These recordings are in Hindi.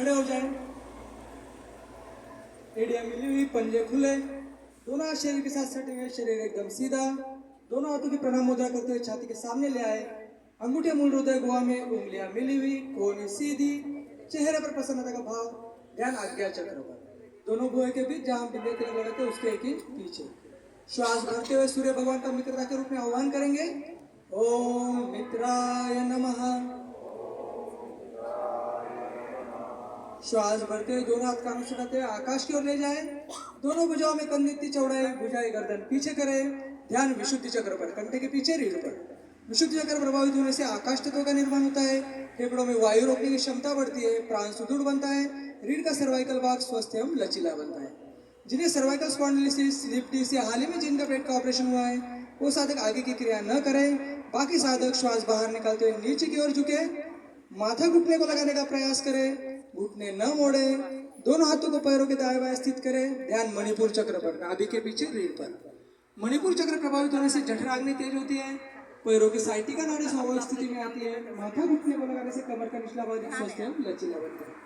खड़े हो जाएं, एड़ियां मिली हुई, पंजे खुले, दोनों हाथ शरीर के साथ सटे हुए, शरीर एकदम सीधा, दोनों हाथों की प्रणाम मुद्रा करते हुए छाती के सामने ले आए, अंगूठे मूल हृदय गुहा में, उंगलियां मिली हुई, कोहनी सीधी, चेहरे पर प्रसन्नता का भाव, ध्यान आज्ञा चक्र पर, दोनों भुए के बीच जहां बिंदु तिलक लगाते उसके एक इंच पीछे। श्वास भरते हुए सूर्य भगवान का मित्रता के रूप में आह्वान करेंगे। ओम मित्राय नमः। श्वास भरते हुए दोनों हाथ कानों से उठाते हुए आकाश की ओर ले जाए, दोनों भुजाओं में कंधे इतनी चौड़ाई, भुजाएं गर्दन पीछे करे, ध्यान विशुद्धि चक्र पर, कंधे के पीछे रीढ़ पर। विशुद्धि चक्र प्रभावित होने से आकाश तत्व का निर्माण होता है, फेफड़ों में वायु रोकने की क्षमता बढ़ती है, प्राण सुदृढ़ बनता है, रीढ़ का सर्वाइकल भाग स्वस्थ एवं लचीला बनता है। जिन्हें सर्वाइकल स्पॉन्डिलोसिस, स्लिप डिस्क या हाल ही में जिनका पेट का ऑपरेशन हुआ है, वो साधक आगे की क्रिया न करें। बाकी साधक श्वास बाहर निकालते हुए नीचे की ओर झुके, माथा घुटने को लगाने का प्रयास करें, घुटने न मोड़े, दोनों हाथों को पैरों के दाएं बाएं स्थित करें, ध्यान मणिपुर चक्र पर, नाभि के पीछे रीढ़ पर। मणिपुर चक्र प्रभावित होने से जठराग्नि तेज होती है, पैरों की साइटिका नाड़ी स्वाभाविक स्थिति में आती है, माथा घुटने को लगाने से कमर का निचला भाग स्वस्थ एवं लचीला बनता है।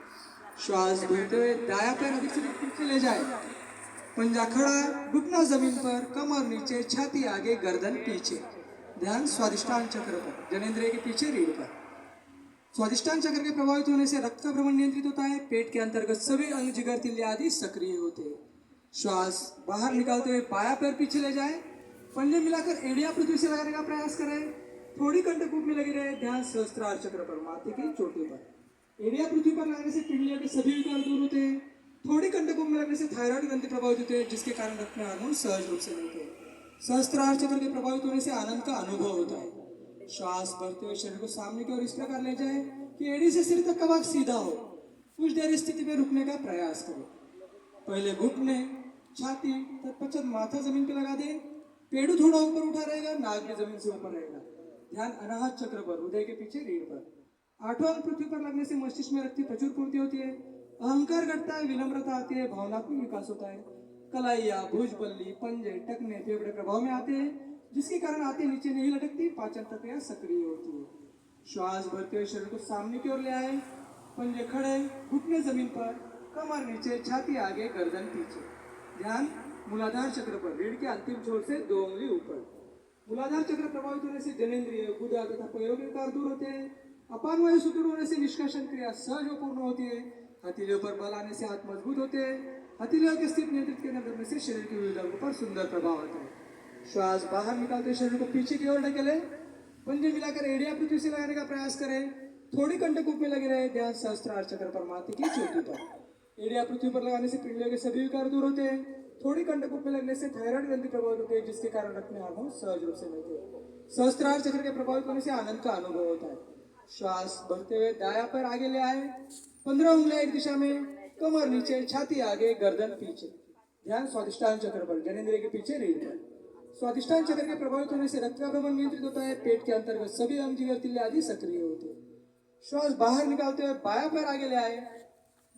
श्वास भरते हुए दाया पैर अधिक से अधिक पीछे ले जाए, पंजा खड़ा, घुटना जमीन पर, कमर नीचे, छाती आगे, गर्दन पीछे, ध्यान स्वादिष्टान चक्र पर, जनेंद्रिय के पीछे रीढ़ पर। स्वादिष्टान चक्र के प्रभावित होने से रक्त का भ्रमण नियंत्रित होता है, पेट के अंतर्गत सभी अंग, जिगर, तिल्य आदि सक्रिय होते हैं। श्वास बाहर निकालते हुए बाया पैर पीछे ले जाए, पंजे मिलाकर एड़ियां पृथ्वी से लगाने का प्रयास करें, थोड़ी कंठकूप में लगी रहे, ध्यान सहस्त्रार चक्र पर, माथे की चोटी पर। एड़ियां पृथ्वी पर लगाने से पिंडलियों के सभी विकार दूर होते हैं, थोड़ी कंठकूप में लगने से थायराइड ग्रंथि प्रभावित होते हैं, जिसके कारण रक्त में हार्मोन सहज रूप से मिलते हैं। सहस्त्रार चक्र के प्रभावित होने से आनंद का अनुभव होता है। श्वास भरते हुए शरीर को सामने की ओर इस प्रकार ले जाए कि एड़ी से सिर तक का भाग सीधा हो, कुछ देर इस स्थिति में रुकने का प्रयास करें। पहले घुटने, छाती, तत्पश्चात माथा जमीन पे लगा दें, पेड़ू थोड़ा ऊपर उठा रहेगा, नाक भी जमीन से ऊपर रहेगा, ध्यान अनाहत चक्र पर, हृदय के पीछे रीढ़ पर। आठवां अंग पृथ्वी पर लगने से मस्तिष्क में रक्त की प्रचुर पूर्ति होती है, अहंकार घटता है, विनम्रता आती है, भावनात्मक विकास होता है, कलाइया, भुजबल्ली, पंजे, टकने, फेफड़े प्रभाव में आते हैं, जिसके कारण आते नीचे नहीं लटकती, पाचन प्रक्रिया सक्रिय होती है। श्वास भरते हुए शरीर को सामने की ओर ले आए, पंजे खड़े, घुटने जमीन पर, कमर नीचे, छाती आगे, गर्दन पीछे, ध्यान मूलाधार चक्र पर, रीढ़ के अंतिम छोर से 2 उंगली ऊपर। मूलाधार चक्र प्रभावित होने से जनेंद्रिय, गुदा तथा पैरों के विकार दूर होते हैं, अपान वायु सुदृढ़ होने से निष्कासन क्रिया सहज और पूर्ण होती है, हथेलियों पर बल आने से हाथ मजबूत होते हैं, हथेलियों के स्थिति नियंत्रित करने से शरीर के विविध अंगों पर सुंदर प्रभाव होता है। श्वास बाहर निकालते शरीर को पीछे की ओर ढकेले, पंजे मिलाकर एड़ियां पृथ्वी से लगाने का प्रयास करें, थोड़ी कंठकूप में लगे रहे, ध्यान सहस्त्रार चक्र पर, माथे की चोटी पर। एड़ियां पृथ्वी पर लगाने से पिंडलियों के सभी विकार दूर होते हैं, थोड़ी कंठकूप में लगने से थायराइड ग्रंथि प्रभावित होते हैं, जिसके कारण रक्त में हार्मोन सहज रूप से मिलते हैं। सहस्त्रार चक्र के प्रभावित होने से आनंद का अनुभव होता है। श्वास भरते हुए दाया पैर आगे ले आए, 15 उंगलियां एक दिशा में, कमर नीचे, छाती आगे, गर्दन पीछे, ध्यान स्वादिष्टान चक्र पर, जनेंद्रिय के पीछे रीढ़ पर। स्वादिष्टान चक्र के प्रभावित होने से रक्त का भ्रमण नियंत्रित होता है, पेट के अंतर्गत सभी अंग, जिगर, तिल्य आदि सक्रिय होते हैं। श्वास बाहर निकालते हुए बाया पैर आगे ले आए,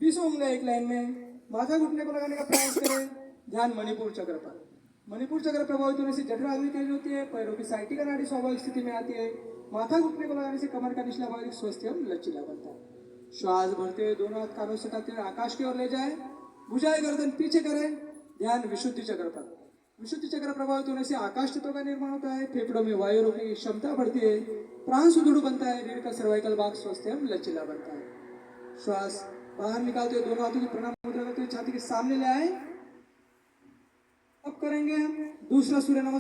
20 उंगलियां एक लाइन में, माथा घुटने को लगाने का प्रयास करें, ध्यान मणिपुर चक्र पर। मणिपुर चक्र प्रभावित होने से जठराग्नि तेज होती है, पैरों की साइटिका नाड़ी स्वाभाविक स्थिति में आती है, माथा घुटने को लगाने से कमर का निचला भाग स्वस्थ एवं लचीला बनता है। श्वास भरते हुए दोनों हाथ कानों से सटाते हुए आकाश की ओर ले जाए, भुजाएं गर्दन पीछे करें, ध्यान विशुद्धि चक्र पर। विशुद्धि चक्र प्रभावित होने से आकाश तत्व का निर्माण होता है, फेफड़ों में वायु रोकने की क्षमता बढ़ती है, प्राण सुदृढ़ बनता है, रीढ़ का सर्वाइकल भाग स्वस्थ एवं लचीला बनता है। श्वास बाहर निकालते हुए दोनों हाथों की प्रणाम मुद्रा करते हुए छाती के सामने ले आए। अब करेंगे हम दूसरा सूर्य नमस्कार।